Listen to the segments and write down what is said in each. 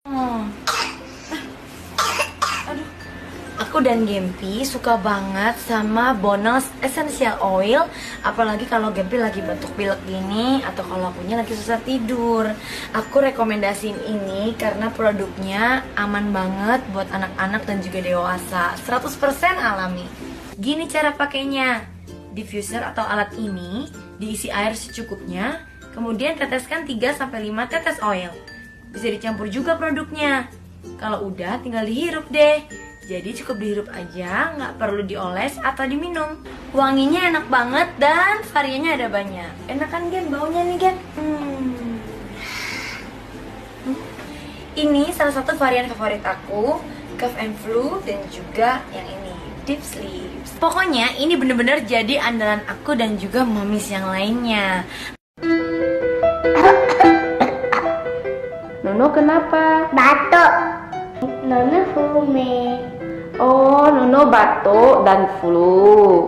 Oh. Aduh. Aku dan Gempi suka banget sama Bonels Essential Oil. Apalagi kalau Gempi lagi batuk pilek gini, atau kalau akunya lagi susah tidur. Aku rekomendasiin ini karena produknya aman banget buat anak-anak dan juga dewasa, 100% alami. Gini cara pakainya. Diffuser atau alat ini diisi air secukupnya, kemudian teteskan 3-5 tetes oil. Bisa dicampur juga produknya. Kalau udah tinggal dihirup deh. Jadi cukup dihirup aja, nggak perlu dioles atau diminum. Wanginya enak banget dan variannya ada banyak. Enak kan Gen baunya nih Gen? Ini salah satu varian favorit aku, Cough and Flu, dan juga yang ini, Deep Sleep. Pokoknya ini bener-bener jadi andalan aku dan juga mamis yang lainnya. Nono kenapa? Batuk. Nono flu. Oh, Nono batuk dan flu.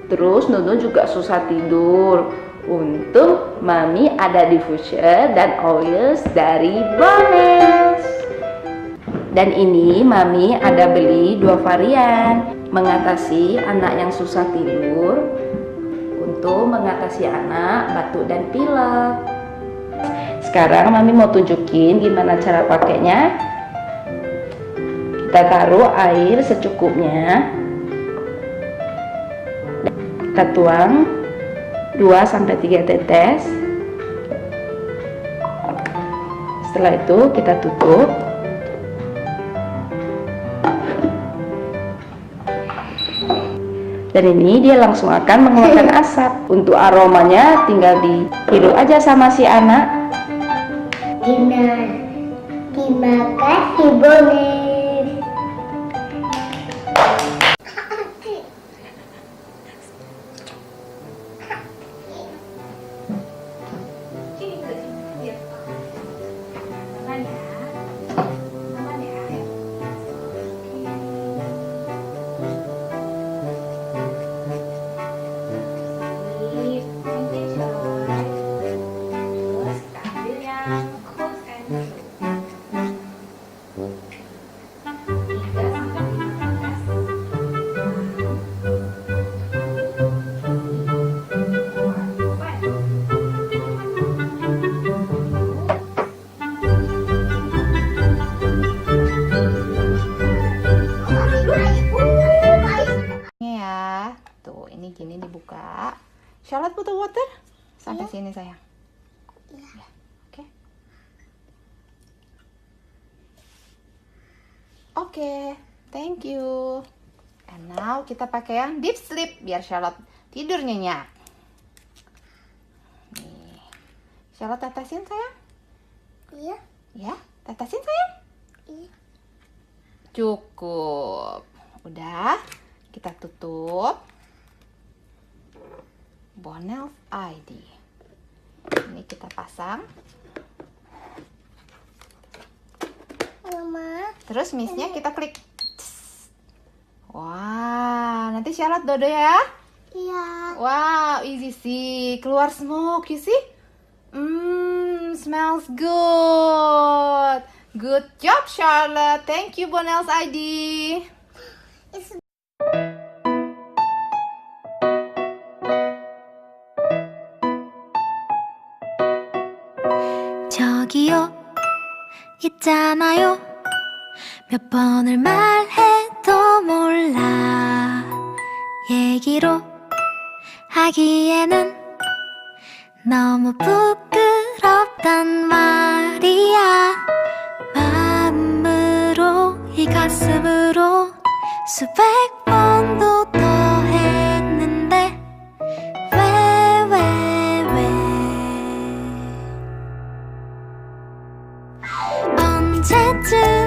Terus Nono juga susah tidur. Untung Mami ada diffuser dan oils dari Bonels. Dan ini Mami ada beli 2 varian, mengatasi anak yang susah tidur, untuk mengatasi anak batuk dan pilek. Sekarang Mami mau tunjukin gimana cara pakainya. Kita taruh air secukupnya. Kita tuang 2-3 tetes. Setelah itu kita tutup. Dan ini dia langsung akan mengeluarkan asap. Untuk aromanya tinggal dihirup aja sama si anak. Terima kasih Bonels. Ini gini dibuka. Charlotte butuh water? Sampai sini sayang. Iya. Oke. Oke, thank you. And now kita pakai yang deep sleep biar Charlotte tidur nyenyak. Nih. Charlotte tetesin sayang? Iya. Ya, tetesin sayang? Iya. Cukup. Udah, kita tutup. Bonels ID. Ini kita pasang. Mama. Terus misnya kita klik. Wah, nanti Charlotte dodo ya. Iya. Wow, easy sih. Keluar smoke, you see? Smells good. Good job, Charlotte. Thank you, Bonels ID. 저기요 있잖아요 몇 번을 말해도 몰라 얘기로 하기에는 너무 부끄럽단 말이야 마음으로 이 가슴으로 수백 번도 더 했는데 왜 언제쯤